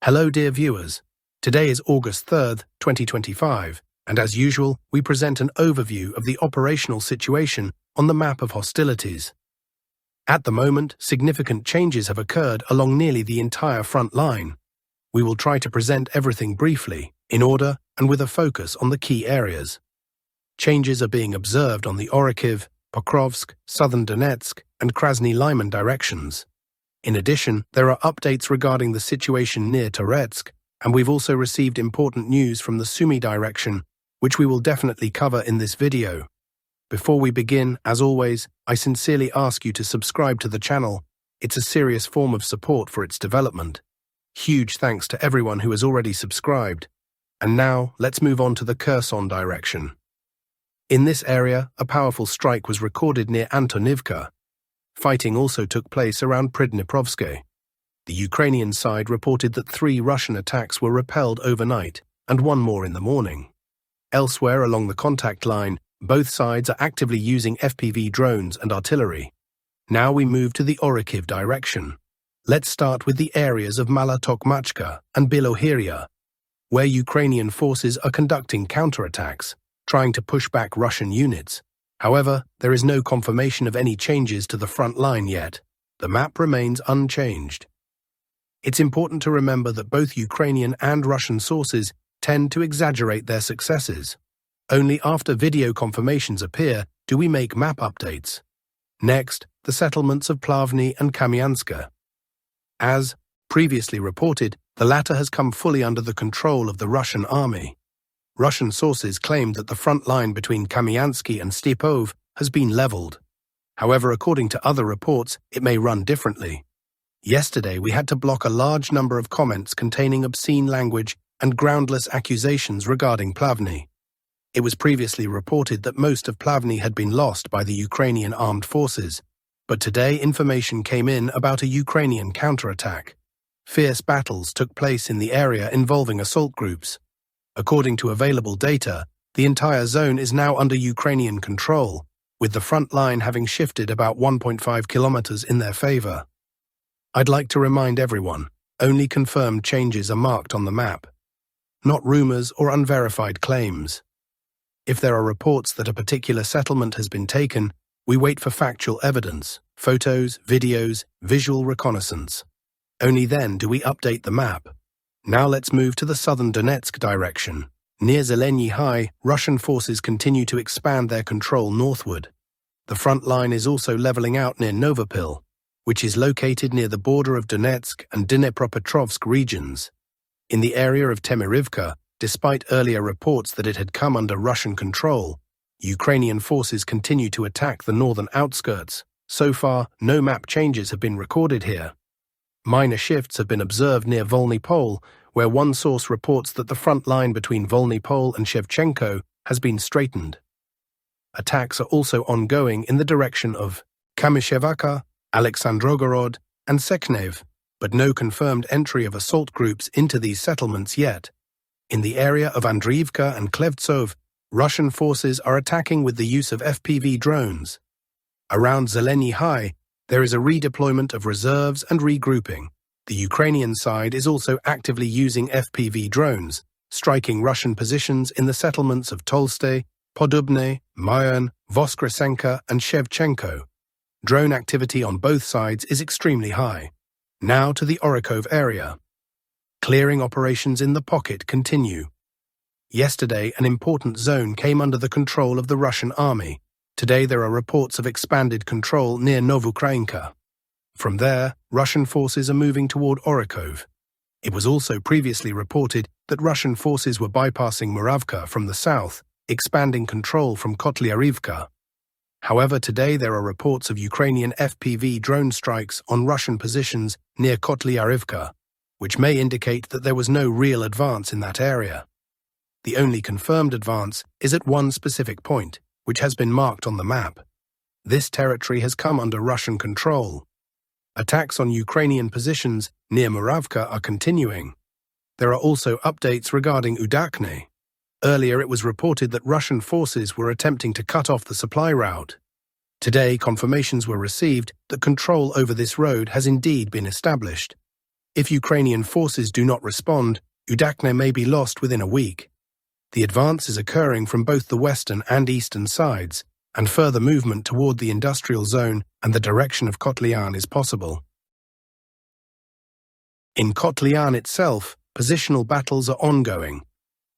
Hello dear viewers, today is August 3rd, 2025, and as usual, we present an overview of the operational situation on the map of hostilities. At the moment, significant changes have occurred along nearly the entire front line. We will try to present everything briefly, in order and with a focus on the key areas. Changes are being observed on the Oricov, Pokrovsk, southern Donetsk, and Krasny Lyman directions. In addition, there are updates regarding the situation near Touret, and we've also received important news from the Sumy direction, which we will definitely cover in this video. Before we begin, as always, I sincerely ask you to subscribe to the channel. It's a serious form of support for its development. Huge thanks to everyone who has already subscribed. And now, let's move on to the Kerson direction. In this area, a powerful strike was recorded near Antonivka. Fighting also took place around Pokrovsk. The Ukrainian side reported that 3 Russian attacks were repelled overnight and 1 more in the morning. Elsewhere along the contact line, both sides are actively using FPV drones and artillery. Now we move to the Oricov direction. Let's start with the areas of Malotokmachka and Bilohirya, where Ukrainian forces are conducting counterattacks, trying to push back Russian units. However, there is no confirmation of any changes to the front line yet. The map remains unchanged. It's important to remember that both Ukrainian and Russian sources tend to exaggerate their successes. Only after video confirmations appear do we make map updates. Next, the settlements of Plavy and Kamyanska. As previously reported, the latter has come fully under the control of the Russian army. Russian sources claimed that the front line between Kamyansky and Stepov has been leveled. However, according to other reports, it may run differently. Yesterday, we had to block a large number of comments containing obscene language and groundless accusations regarding Plavy. It was previously reported that most of Plavy had been lost by the Ukrainian armed forces, but today information came in about a Ukrainian counterattack. Fierce battles took place in the area involving assault groups. According to available data, the entire zone is now under Ukrainian control, with the front line having shifted about 1.5 kilometers in their favor. I'd like to remind everyone, only confirmed changes are marked on the map, not rumors or unverified claims. If there are reports that a particular settlement has been taken, we wait for factual evidence, photos, videos, visual reconnaissance. Only then do we update the map. Now let's move to the southern Donetsk direction. Near Zelenihai, Russian forces continue to expand their control northward. The front line is also leveling out near Novopil, which is located near the border of Donetsk and Dnipropetrovsk regions. In the area of Temirivka, despite earlier reports that it had come under Russian control, Ukrainian forces continue to attack the northern outskirts. So far, no map changes have been recorded here. Minor shifts have been observed near Volnypol, where one source reports that the front line between Volnypol and Shevchenko has been straightened. Attacks are also ongoing in the direction of Kamyshevaka, Alexandrogorod, and Seknev, but no confirmed entry of assault groups into these settlements yet. In the area of Andriivka and Klevtsov, Russian forces are attacking with the use of FPV drones. Around Zelenihai, there is a redeployment of reserves and regrouping. The Ukrainian side is also actively using FPV drones, striking Russian positions in the settlements of Tolstoy, Podubne, Mayan, Voskresenka, and Shevchenko. Drone activity on both sides is extremely high. Now to the Oricov area. Clearing operations in the pocket continue. Yesterday, an important zone came under the control of the Russian army. Today there are reports of expanded control near Novukrainka. From there, Russian forces are moving toward Oricov. It was also previously reported that Russian forces were bypassing Muravka from the south, expanding control from Kotlyarivka. However, today there are reports of Ukrainian FPV drone strikes on Russian positions near Kotlyarivka, which may indicate that there was no real advance in that area. The only confirmed advance is at one specific point, which has been marked on the map. This territory has come under Russian control. Attacks on Ukrainian positions near Muravka are continuing. There are also updates regarding Udakne. Earlier it was reported that Russian forces were attempting to cut off the supply route. Today confirmations were received that control over this road has indeed been established. If Ukrainian forces do not respond, Udakne may be lost within a week. The advance is occurring from both the western and eastern sides, and further movement toward the industrial zone and the direction of Kotlyan is possible. In Kotlyan itself, positional battles are ongoing.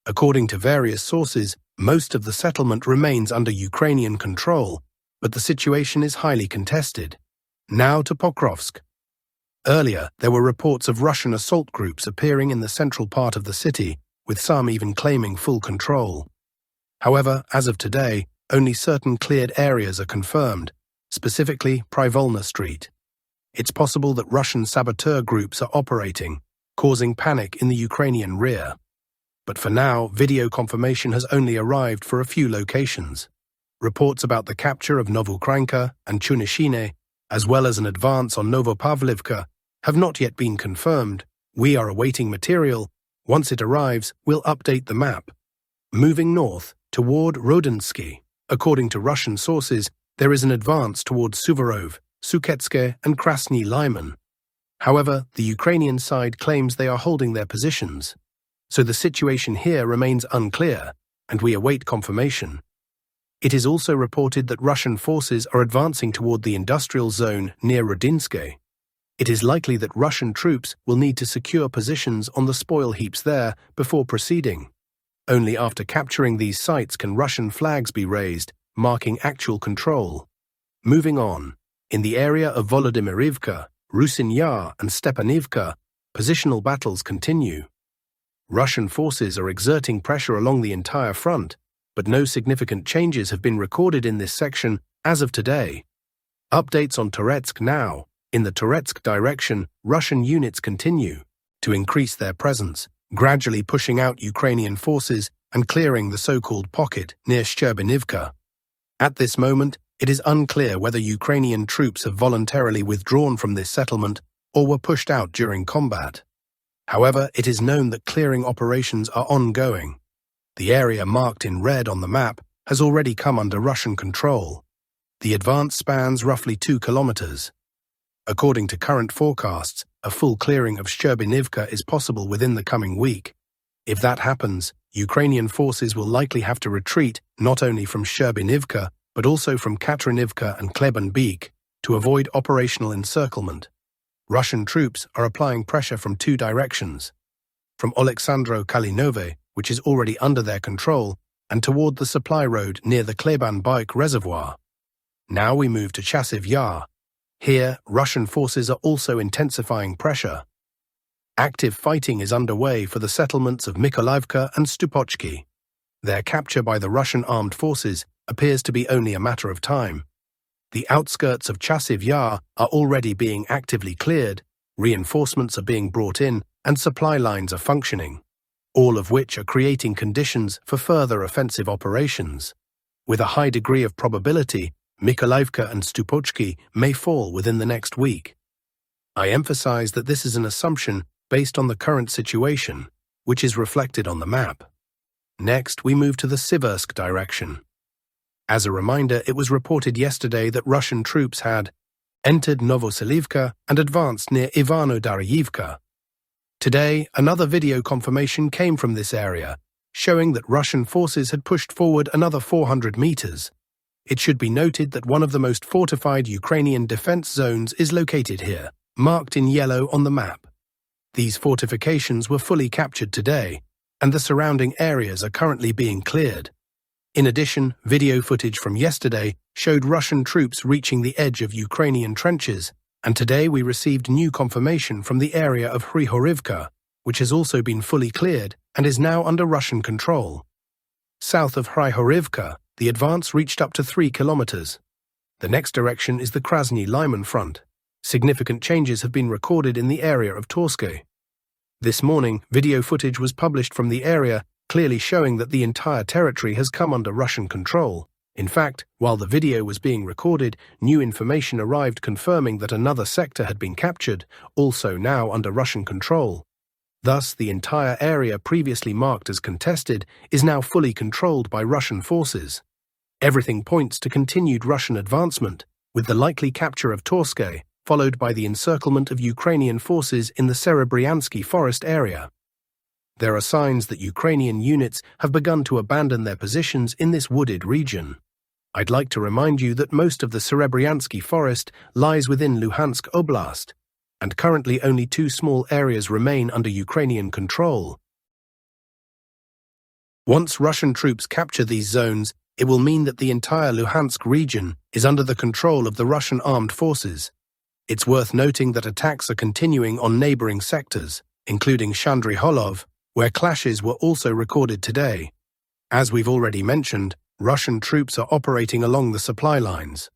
According to various sources, most of the settlement remains under Ukrainian control, but the situation is highly contested. Now to Pokrovsk. Earlier, there were reports of Russian assault groups appearing in the central part of the city, with some even claiming full control. However, as of today, only certain cleared areas are confirmed, specifically Privolna Street. It's possible that Russian saboteur groups are operating, causing panic in the Ukrainian rear. But for now, video confirmation has only arrived for a few locations. Reports about the capture of Novoukrainka and Chunishine, as well as an advance on Novopavlivka, have not yet been confirmed. We are awaiting material. Once it arrives, we'll update the map. Moving north, toward Rodensky. According to Russian sources, there is an advance toward Suvorov, Suketske and Krasny Lyman. However, the Ukrainian side claims they are holding their positions. So the situation here remains unclear, and we await confirmation. It is also reported that Russian forces are advancing toward the industrial zone near Rodinske. It is likely that Russian troops will need to secure positions on the spoil heaps there before proceeding. Only after capturing these sites can Russian flags be raised, marking actual control. Moving on, in the area of Volodymyrivka, Rusin Yar and Stepanivka, positional battles continue. Russian forces are exerting pressure along the entire front, but no significant changes have been recorded in this section as of today. Updates on Touretsk now. In the Touretsk direction, Russian units continue to increase their presence, gradually pushing out Ukrainian forces and clearing the so-called pocket near Shcherbinivka. At this moment, it is unclear whether Ukrainian troops have voluntarily withdrawn from this settlement or were pushed out during combat. However, it is known that clearing operations are ongoing. The area marked in red on the map has already come under Russian control. The advance spans roughly 2 kilometers. According to current forecasts, a full clearing of Shcherbinivka is possible within the coming week. If that happens, Ukrainian forces will likely have to retreat not only from Shcherbinivka, but also from Katrinivka and Klebenbeek to avoid operational encirclement. Russian troops are applying pressure from 2 directions, from Oleksandro Kalinove, which is already under their control, and toward the supply road near the Kleban-Baik reservoir. Now we move to Chassiv Yar. Here, Russian forces are also intensifying pressure. Active fighting is underway for the settlements of Mykolivka and Stupochki. Their capture by the Russian armed forces appears to be only a matter of time. The outskirts of Chassiv Yar are already being actively cleared, reinforcements are being brought in, and supply lines are functioning, all of which are creating conditions for further offensive operations. With a high degree of probability, Mykolivka and Stupochki may fall within the next week. I emphasize that this is an assumption based on the current situation, which is reflected on the map. Next, we move to the Siversk direction. As a reminder, it was reported yesterday that Russian troops had entered Novoselivka and advanced near Ivano-Darayivka. Today, another video confirmation came from this area, showing that Russian forces had pushed forward another 400 meters. It should be noted that one of the most fortified Ukrainian defense zones is located here, marked in yellow on the map. These fortifications were fully captured today, and the surrounding areas are currently being cleared. In addition, video footage from yesterday showed Russian troops reaching the edge of Ukrainian trenches, and today we received new confirmation from the area of Hrihorivka, which has also been fully cleared and is now under Russian control. South of Hrihorivka, the advance reached up to 3 kilometers. The next direction is the Krasny Lyman front. Significant changes have been recorded in the area of Torske. This morning, video footage was published from the area, clearly showing that the entire territory has come under Russian control. In fact, while the video was being recorded, new information arrived confirming that another sector had been captured, also now under Russian control. Thus, the entire area previously marked as contested is now fully controlled by Russian forces. Everything points to continued Russian advancement, with the likely capture of Torske, followed by the encirclement of Ukrainian forces in the Serebryansky forest area. There are signs that Ukrainian units have begun to abandon their positions in this wooded region. I'd like to remind you that most of the Serebryansky forest lies within Luhansk Oblast, and currently only 2 small areas remain under Ukrainian control. Once Russian troops capture these zones, it will mean that the entire Luhansk region is under the control of the Russian armed forces. It's worth noting that attacks are continuing on neighboring sectors, including Shandry-Holov, where clashes were also recorded today. As we've already mentioned, Russian troops are operating along the supply lines.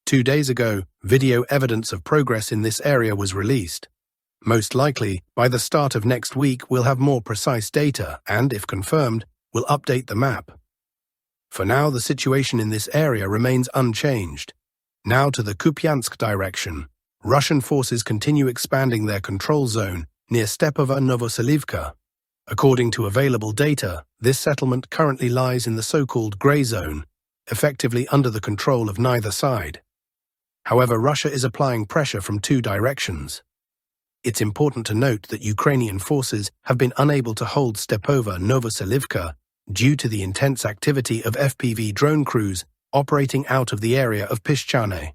2 days ago, video evidence of progress in this area was released. Most likely, by the start of next week, we'll have more precise data and, if confirmed, we'll update the map. For now, the situation in this area remains unchanged. Now to the Kupansk direction. Russian forces continue expanding their control zone near Stepova Novoselivka. According to available data, this settlement currently lies in the so-called grey zone, effectively under the control of neither side. However, Russia is applying pressure from 2 directions. It's important to note that Ukrainian forces have been unable to hold Stepova Novoselivka due to the intense activity of FPV drone crews operating out of the area of Pischane.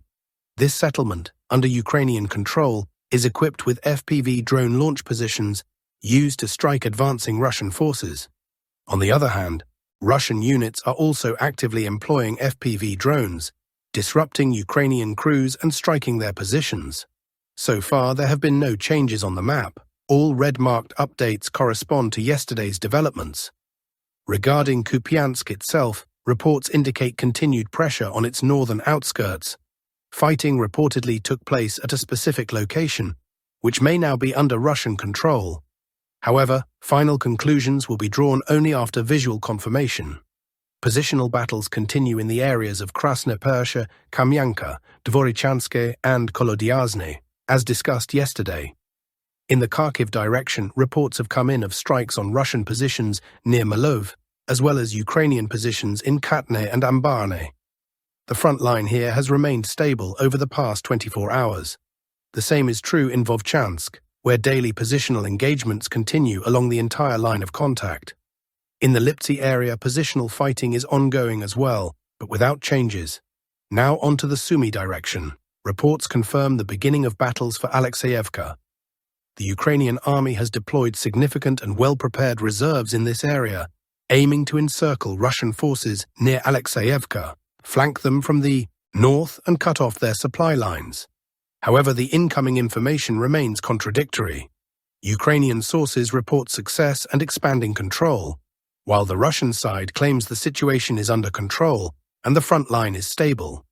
This settlement, under Ukrainian control, is equipped with FPV drone launch positions used to strike advancing Russian forces. On the other hand, Russian units are also actively employing FPV drones, disrupting Ukrainian crews and striking their positions. So far, there have been no changes on the map. All red-marked updates correspond to yesterday's developments. Regarding Kupansk itself, reports indicate continued pressure on its northern outskirts. Fighting reportedly took place at a specific location, which may now be under Russian control. However, final conclusions will be drawn only after visual confirmation. Positional battles continue in the areas of Krasnopersha, Kamyanska, Dvorichanske, and Kolodiazne, as discussed yesterday. In the Kharkiv direction, reports have come in of strikes on Russian positions near Malov, as well as Ukrainian positions in Katne and Ambarne. The front line here has remained stable over the past 24 hours. The same is true in Vovchansk, where daily positional engagements continue along the entire line of contact. In the Liptsy area, positional fighting is ongoing as well, but without changes. Now on to the Sumy direction. Reports confirm the beginning of battles for Alexeyevka. The Ukrainian army has deployed significant and well-prepared reserves in this area, aiming to encircle Russian forces near Alexeyevka, flank them from the north and cut off their supply lines. However, the incoming information remains contradictory. Ukrainian sources report success and expanding control, while the Russian side claims the situation is under control and the front line is stable.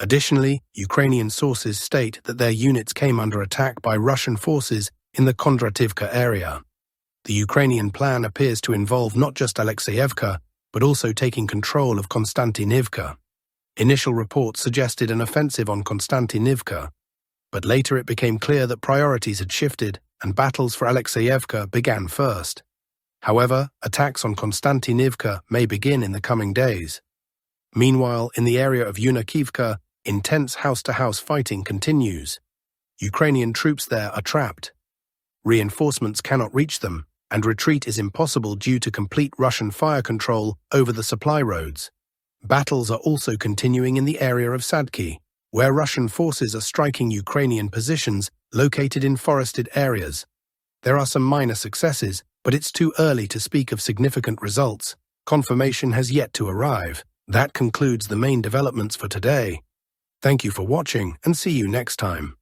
Additionally, Ukrainian sources state that their units came under attack by Russian forces in the Kondrativka area. The Ukrainian plan appears to involve not just Alexeyevka, but also taking control of Konstantinivka. Initial reports suggested an offensive on Konstantinivka, but later it became clear that priorities had shifted and battles for Alexeyevka began first. However, attacks on Konstantinivka may begin in the coming days. Meanwhile, in the area of Yunakivka, intense house-to-house fighting continues. Ukrainian troops there are trapped. Reinforcements cannot reach them, and retreat is impossible due to complete Russian fire control over the supply roads. Battles are also continuing in the area of Sadki, where Russian forces are striking Ukrainian positions located in forested areas. There are some minor successes, but it's too early to speak of significant results. Confirmation has yet to arrive. That concludes the main developments for today. Thank you for watching, and see you next time.